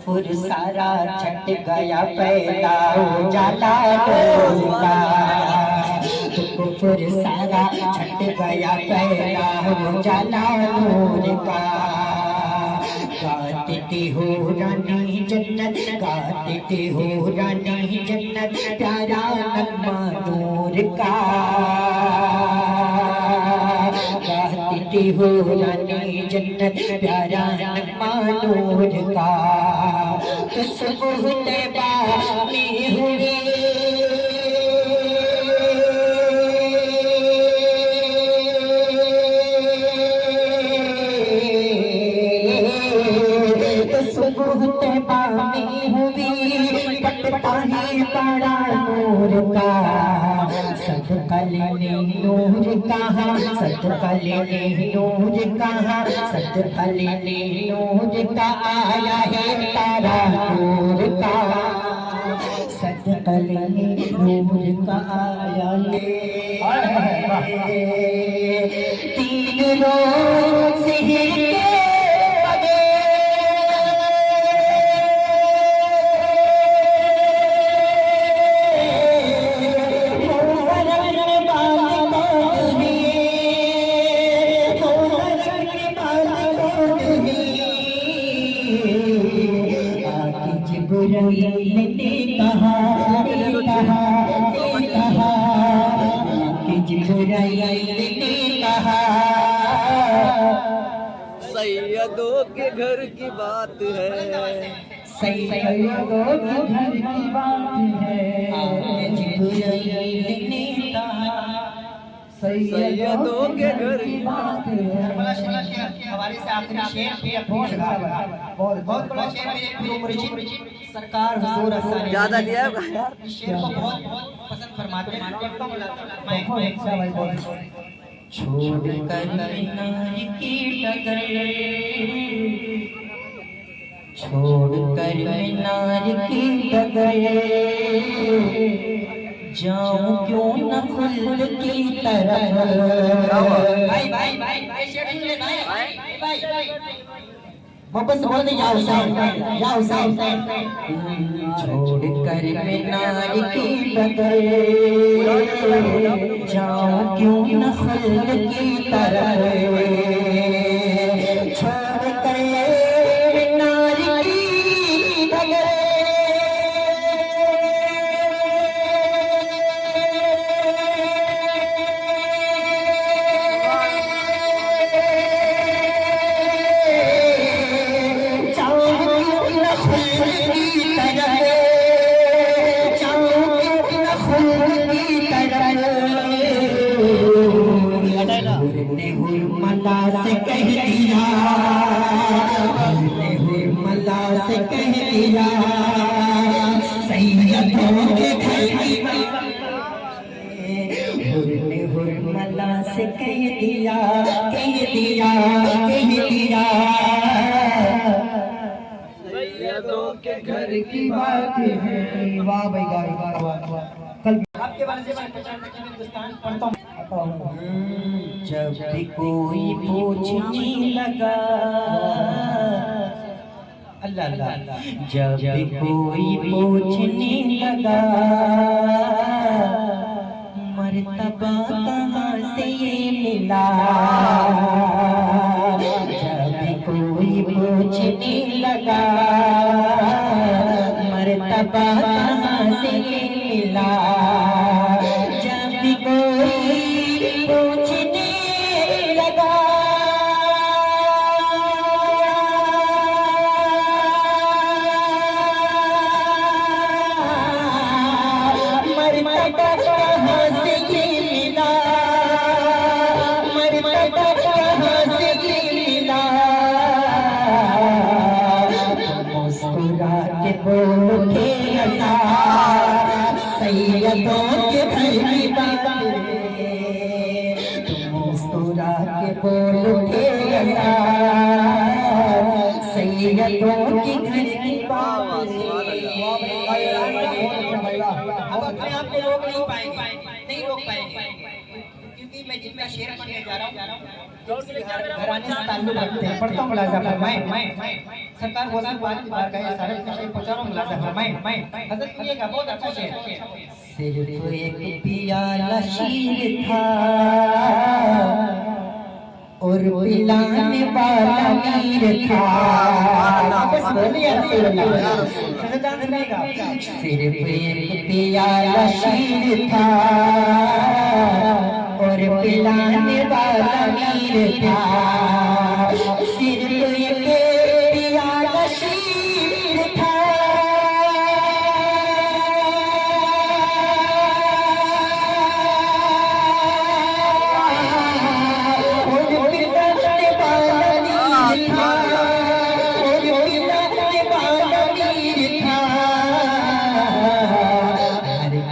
कुफर सारा छट गया पैदा उजाला नूर का, कुफर सारा छट गया पैदा उजाला नूर का। गाते हो रानी जन्नत, गाते हो रानी जन्नत, प्यारा नगमा नूर का। गाते हो रानी जन्नत, प्यारा नगमा नूर का। खुशबू तैबा में हुई पटता है बड़ा नूर का। सदका लेने नूर कहाँ, सदका लेने नूर कहाँ, सदका लेने नूर का आया है तारा नूर का। सदका लेने नूर का आया है। तीन रोज सिहर ने कहा कि जिब्राइल ने कहा सैयदों के घर की बात है, सैयदों के घर की बात है। जिब्राइल ने कहा सैयदों के घर की बात है। हमारे से आखिरी शेर बहुत बड़ा शेर है। सरकार हुजूर हसन ज्यादा दिया है यार, इस शेर को बहुत पसंद फरमाते हैं। छोड़ कर मीनार की डगर, छोड़ कर मीनार की डगर, जाऊं क्यों न खुल्द की तरफ। भाई भाई भाई भाई शेर सुन ले भाई। वापस बोल दे, या हुसैन, या हुसैन। छोड़ कर मीनार की डगर, जाऊं क्यों न खुल्द की तरफ। छोड़ कर मीनार की डगर, मला से कह दिया, मला से कह दिया, सैयदों के घर की मला से कह दिया, कह दिया, कह दिया, सैयदों के घर की बात है। वाह भाई वाह वाह। कल आपके बारे से मैं हिंदुस्तान पढ़ता हूँ। जब भी कोई पूछने लगा, अल्लाह अल्लाह, जब भी कोई पूछने लगा, मर्तबा कहाँ से ये मिला। जब भी कोई पूछने लगा, मर्तबा कहाँ से ये मिला। जब भी कोई पूछने लगा, मर्तबा कहाँ से ये मिला, मर्तबा कहाँ से ये मिला। मुस्कुरा के बोले रज़ा, सैयदों के घर की बात है। मुस्कुरा के बोले रज़ा, सैयदों के घर की बात है। अब अपने आप को रोक नहीं पाएंगे, नहीं रोक पाएंगे, क्योंकि मैं का शेर पढ़ने जा रहा हूँ। घराने से ताल्लुक रखते हैं। पढ़ता हूँ मुलाजा फरमाएं। सरकार वज़ीर वाली बार का ये सारे का शेर पहुंचा रहा हूँ, मुलाजा फरमाएं। हज़रत सुनिएगा, बहुत अच्छा शेर। सिर्फ एक प्याला शीर था और पिलाने वाला मीर था। बस बोलिए रसूल अल्लाह। सिर्फ एक प्याला शीर था और पिलाने वाला मीर था। सिर्फ एक प्याला शीर था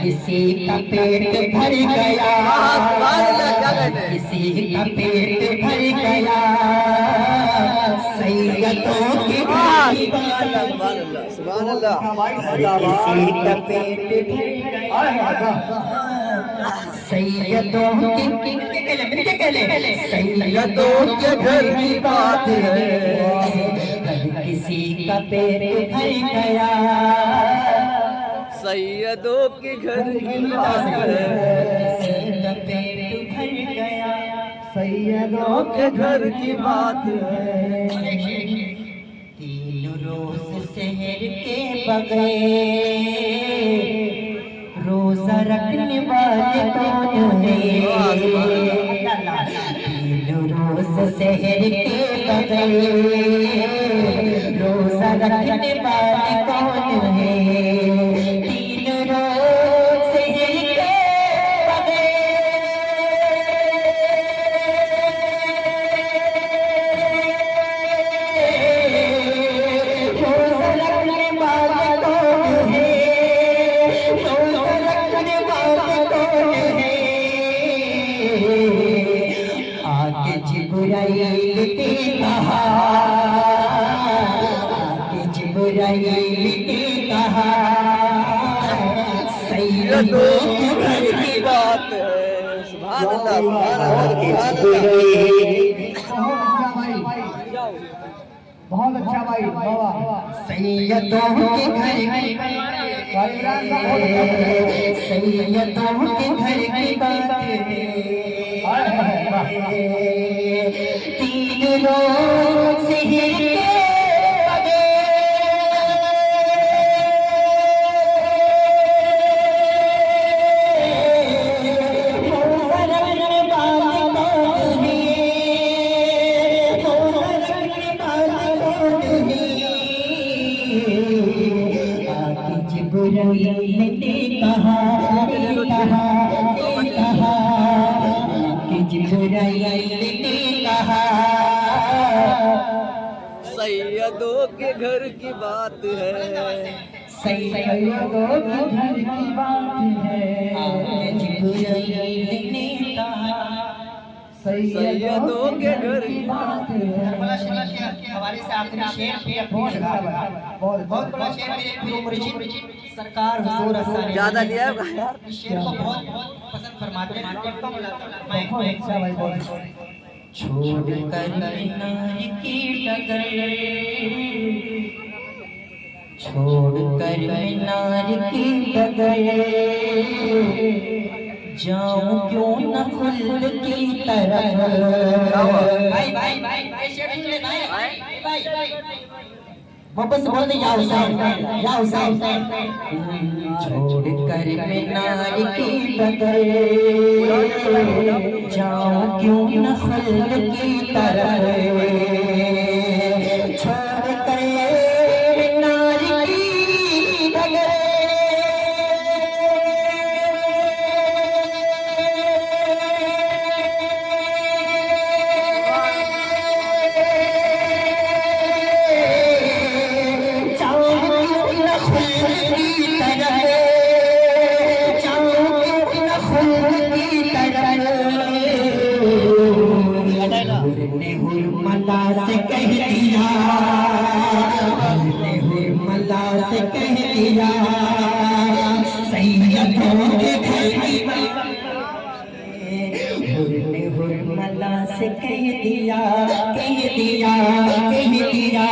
किसी का पेट भर गया, किसी का पेट भर गया, सैयदों की किसी का पेट भर गया, सैयदों की सैयदों के घर की बात है, किसी का पेट भर गया, सैयदों के घर की बात है, सैयदों के घर की बात है। तीन रोज शहर के बगैर रोजा रखने वाले कौन है? तीन रोज शहर के बगैर रोजा रखने वाले कौन है? सैयदों के घर की बात है। सुभान अल्लाह, सुभान अल्लाह। बहुत अच्छा भाई, सैयदों के घर की सैयदों के घर की बात है। तीन रोज शहर के सैयदों के घर की बात है, सैयदों के घर की बात है। सैयदों के घर की बात है। हमारे से आखिरी शेर बहुत बड़ा शेर मेरे मुर्शिद सरकार हुजूर अस्सलाम ज्यादा लिया है इस शेर को बहुत पसंद फरमाते हैं। छोड़ कर नारी की डगर, छोड़ कर नारी की डगर, जाऊं क्यों न खुल्द की तरफ। भाई भाई भाई भाई शेर सुन ले भाई भाई वापस बोल दे या हुसैन, या हुसैन। छोड़ कर मैं नारी की डगर, जाऊं क्यों न खुल्द की तरफ। छोड़ कर नारी की डगर, से कह दिया कह दिया कह दिया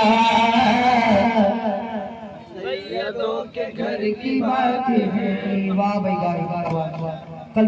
सैयदों के घर की बात है। वाह भाई वाह वाह वाह। कल